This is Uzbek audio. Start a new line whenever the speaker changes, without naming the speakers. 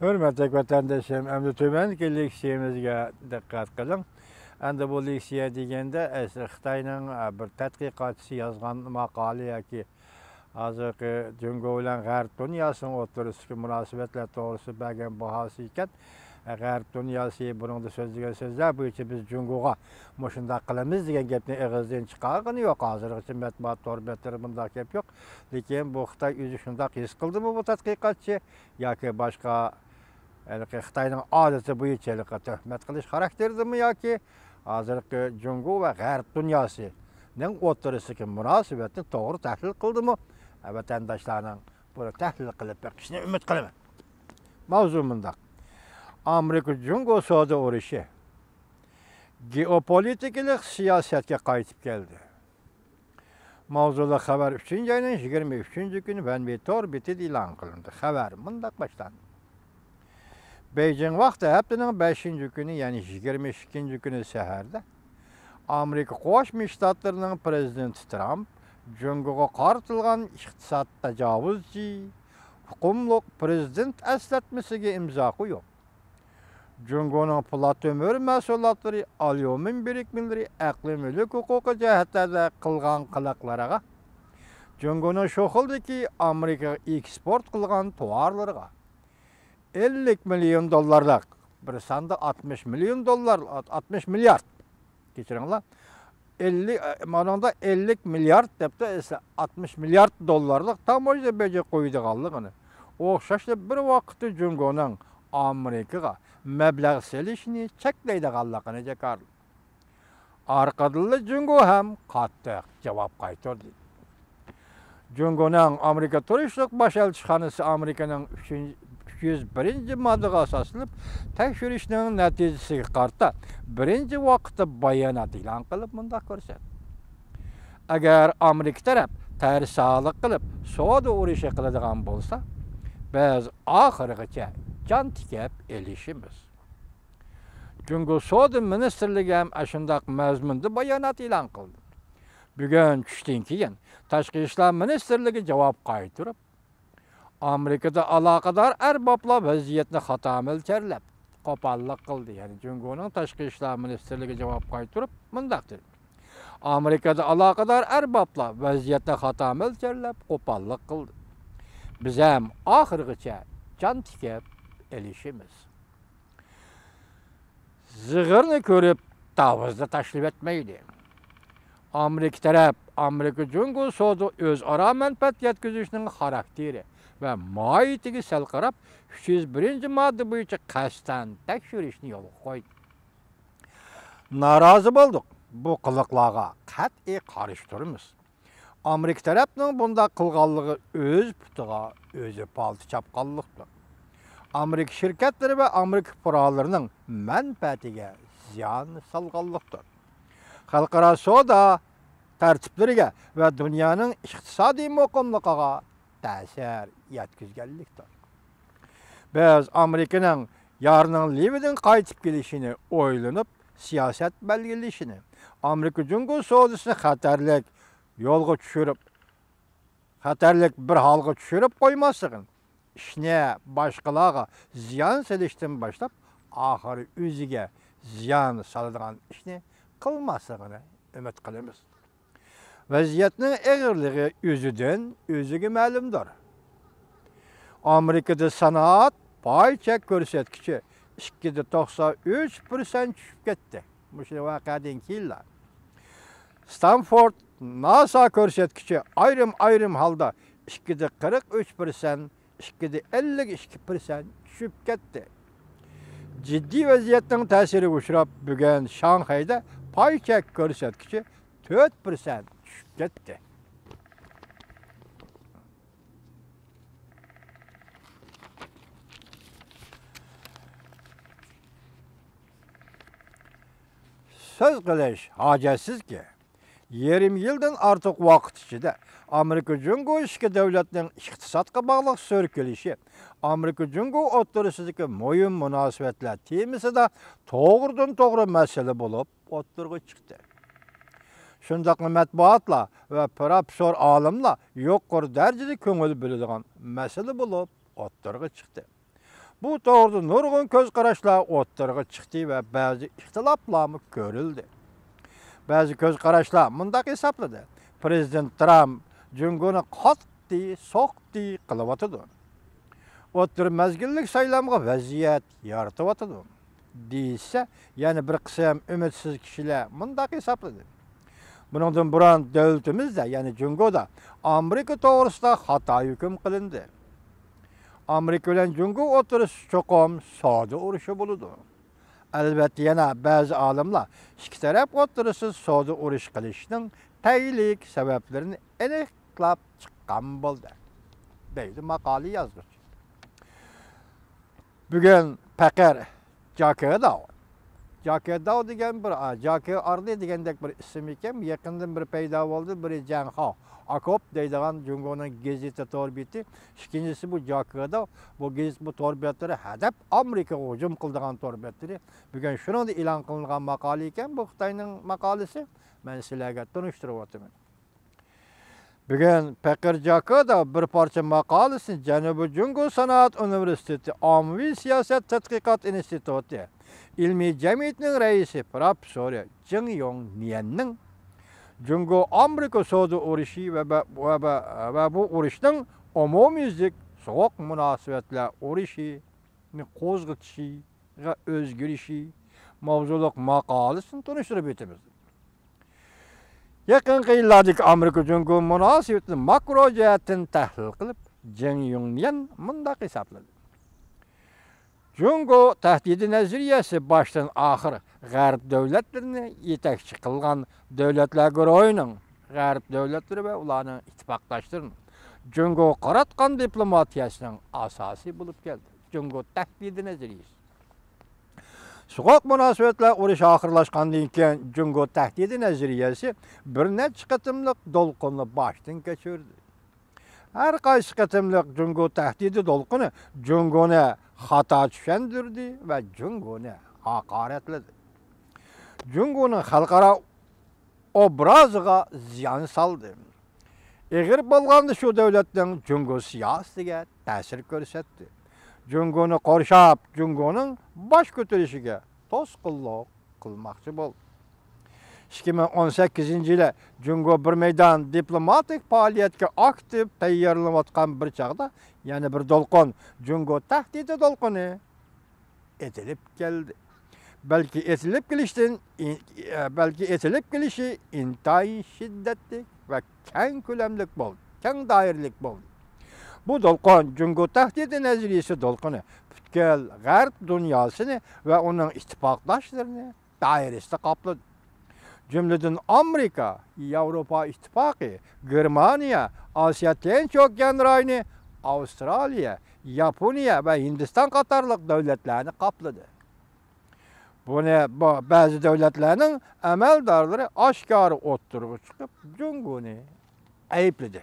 Hürmetli vatandaşım, hem de tümenki leksiyemizge dikkat kılın. Endi bu leksiya degende Xitoyning bir tadqiqotchisi yozgan maqola yoki hozirgi Jungo bilan G'arb dunyosining o'rtasidagi munosabatlar to'g'risida bergan bahosi ekan. G'arb dunyosi buningda so'zlagan so'zlar bo'yicha biz Jungoga shunday qilamiz degan gapni og'izdan chiqargani yo'q. Hozirgacha matbuot to'rbetlari bunday gap yo'q. Lekin bu Xitoy o'zi shunday his qildimi bu tadqiqotchi yoki boshqa Xitoyning odati bo'yicha tuhmat qilish xarakteridami yoki hozirgi Jungo va G'arb dunyosining o'rtasidagi munosabatni to'g'ri tahlil qildimi? Vatandoshlarning buni tahlil qilib beqishni umid qilaman. Mavzu bundoq. Amerika Jungo savdo urushi geopolitik siyosatga qaytib keldi. Mavzuda xabar 3-oyning 23-kuni Vanvetor bitid e'lon qilindi. Xabar bundoq boshlandi. Beijing vaqti haftaning 5-kuni, ya'ni 22-kuni saharda Amerika Qo'shma Shtatlarining prezidenti Trump Jungoga qaratilgan iqtisod tajovuzchi huquqliq prezident eslatmasiga imzo qo'ydi. Jungoning po'lat o'mir mahsulotlari, alyumin birikmalari, aqliy mulk huquqi jihatlarda qilgan qiliqlariga, Jungoning shu xildagi Amerikaga eksport qilgan tovarlarga 50 milyon dollarlık, bir sanda 60 milyon dolar, 60 milyar. Geçirinler. 50 milyar depte ise 60 milyar dolarlık tam o yüzden bece koydu kaldı. O şaştı bir vakitte Jungo'nun Amerika'ya meblağ selişini çekleydi kaldı. Cekar. Arkadalı Jungo hem kattı cevap kaytırdı. Jungo'nun Amerika turistlik başelçixanası Amerika'nın 201 maddeге asaslanıp tekşürüşünün neticesi karta birinci vakitte bayanat ilan kılıp munda ko'rsatdi. Eğer Amerika taraf tersalık kılıp savdo urushi qiladigan bo'lsa, biz oxirigacha jon tikib elishimiz. Jungo savdo ministrligi ham shunday mazmunda bayonot e'lon qildi. Bugun tushdan keyin Tashqi ishlar ministrligi javob qaytirib, Amerika'da alakadar erbapla vaziyetini hata milçerlep, kopallık kıldı. Yani Jungo'nun Tashqi ishlar ministrligi cevap qaytırıp, mındaktır. Amerika'da alakadar erbapla vaziyetini hata milçerlep, kopallık kıldı. Biz hem ahırgıça can tikip elişimiz. Zığırını görüp davızda taşlip etmeydi. Amerika taraf, Amerika Jungo savdo o'zaro manfaat yetkazishning xarakteri ve mahiyatiga sal qarab 301 madde bo'yicha qasddan tekshirishni yo'lga qo'ydi. Norozi bo'ldik. Bu qiliqlarga qat'iy qarshi turamiz. Amerika tarafning bunday qilganligi o'z putiga o'zi palti chapqanlikdir. Amerika shirkatlari va Amerika fuqarolarining manfaatiga ziyon solganlikdir. Xalqaro savdo tartiblariga va dunyoning iqtisodiy muqimligiga ta'sir yetkazganlikdir. Biz Amerikaning yarının Liviyadan qaytib kelishini o'ylanib, siyosat belgilashini, Amerika Jungo savdosini xatarlik yo'lga tushirib, xatarlik bir holga tushirib qo'ymasligin, ishni boshqalarga ziyon solishdan boshlab, oxiri o'ziga ziyon soladigan ishni qilmasligini umid qilamiz. Vaziyetning og'irligi o'zidan o'ziga ma'lumdir. Amerikada sanoat pay chek ko'rsatkichi 2.93% tushib ketdi. Bu voqeadan keyin Stanford NASA ko'rsatkichi ayrim holda 2.43%, 2.52% tushib ketdi. Ciddi vaziyetning ta'siriga uchrab, bugun Shanxayda pay chek ko'rsatkichi 4% tushib ketdi. Söz qilish hojatsizki, 20 yildan ortiq vaqt ichida Amerika Jungo ishki davlatning iqtisodga bog'liq so'rkilishi, Amerika Jungo o'rtasidagi muhim munosabatlar temasida to'g'ridan-to'g'ri masala bo'lib o'tirg'i chiqdi. Shundaq matbuotlar va professor olimlar yuqori darajada ko'ngil bo'ladigan masala bo'lib o'tirg'i chiqdi. Bu doğruda nurgun göz qarashlar o'ttirg'i chiqdi va ba'zi ixtiloflarmi ko'rildi. Ba'zi göz qarashlar mundaq hisobladi. Prezident Trump Jungoni qattiq so'qdi qilyotidi. O'ttir mazgillik saylamga vaziyat yaratyotidi. Deyse, yana bir qism umidsiz kishilar mundaq hisobladi. Buningdan burun davlatimizda, ya'ni Jungoda Amerika to'g'risida xato hukm qilindi. Amerika bilan Jungo o'tirish cho'qim savdo urushi bo'ladi. Albatta yana ba'zi olimlar ikki taraf o'tirishsiz savdo urush qilishning tayinlik sabablarini aniqlab chiqqan bo'ldi, deydi maqola yozuvchi. Bugun faqat Jakadao degan bir Jake Arli degandek bir ism ekan, yaqindan bir paydo bo'ldi, biri Janho Akop deydigan Jungoning gazeta torbeti. İkincisi bu Jakadao, bu gazet bu torbetlari hadab Amerikaga hujum qildigan torbetlari. Bugun shuni e'lon qilingan maqola ekan, bu Xitoyning maqolasi. Men sizlarga tunishtirib o'taman. Bugun Pekir Jakadao bir parcha maqolasini Janubiy Jungo Sanoat universiteti Ommaviy siyosat tadqiqot instituti ilmiy jamiyatining raisi professor Jing Yong Nianning Jungo Amerika savdo urushi va bu urushning umumyuzlik so'q munosabatlar urushini qo'zg'atishi va o'zgarishi mavzuliq maqolasini tunishtirib o'tamiz. Yaqinqi yillardagi Amerika Jungo munosabatini makro jihatdan tahlil qilib, Jing Yong Nian mundaq hisobladi. Jungo tahdidi nazariyasi başdan axir G'arb davlatlarini yetakchi qilgan davlatlar guruhining G'arb davlatlari va ularning ittifoqdoshlarining Jungo qaratgan diplomatiyasining asosi bo'lib keldi. Jungo tahdidi nazariyasi. So'q munosabatlar urush oxirlashgandan keyin Jungo tahdidi nazariyasi bir necha qatimliq to'lqinni boshdan kechirdi. Har qaysi qatimliq Jungo tahdidi to'lqini Jungoni xato tushundirdi va Jungoni haqoratladi. Jungoning xalqaro obraziga ziyon soldi. Eg'ir bo'lganda shu davlatning Jungo siyosatiga ta'sir ko'rsatdi. Jungoni qorshab, Jungoning bosh ko'tarishiga to'sqinlik qilmoqchi bo'ldi. 2018-yili Jungo bir maydon diplomatik faoliyatga aktiv tayyorlanayotgan bir chaqda yana bir to'lqin Jungo tahdidi to'lqini etilib keldi. Balki etilib kelishi intayin shiddatli va keng ko'lamli bo'ldi, keng doiralik bo'ldi. Bu to'lqin Jungo tahdidi nazariyasi to'lqini butkul G'arb dunyosini va uning ittifoqdoshlarini doirasida qopladi. Cümleden Amerika, Avrupa İttifakı, Germaniya, Asya Tinch okean rayoni, Avstraliya, Yaponiya va Hindiston qatorliq davlatlarni qopladi. Buni ba'zi davlatlarning amaldorlari oshkora o'ttirib chiqib, Jungoni aybladi.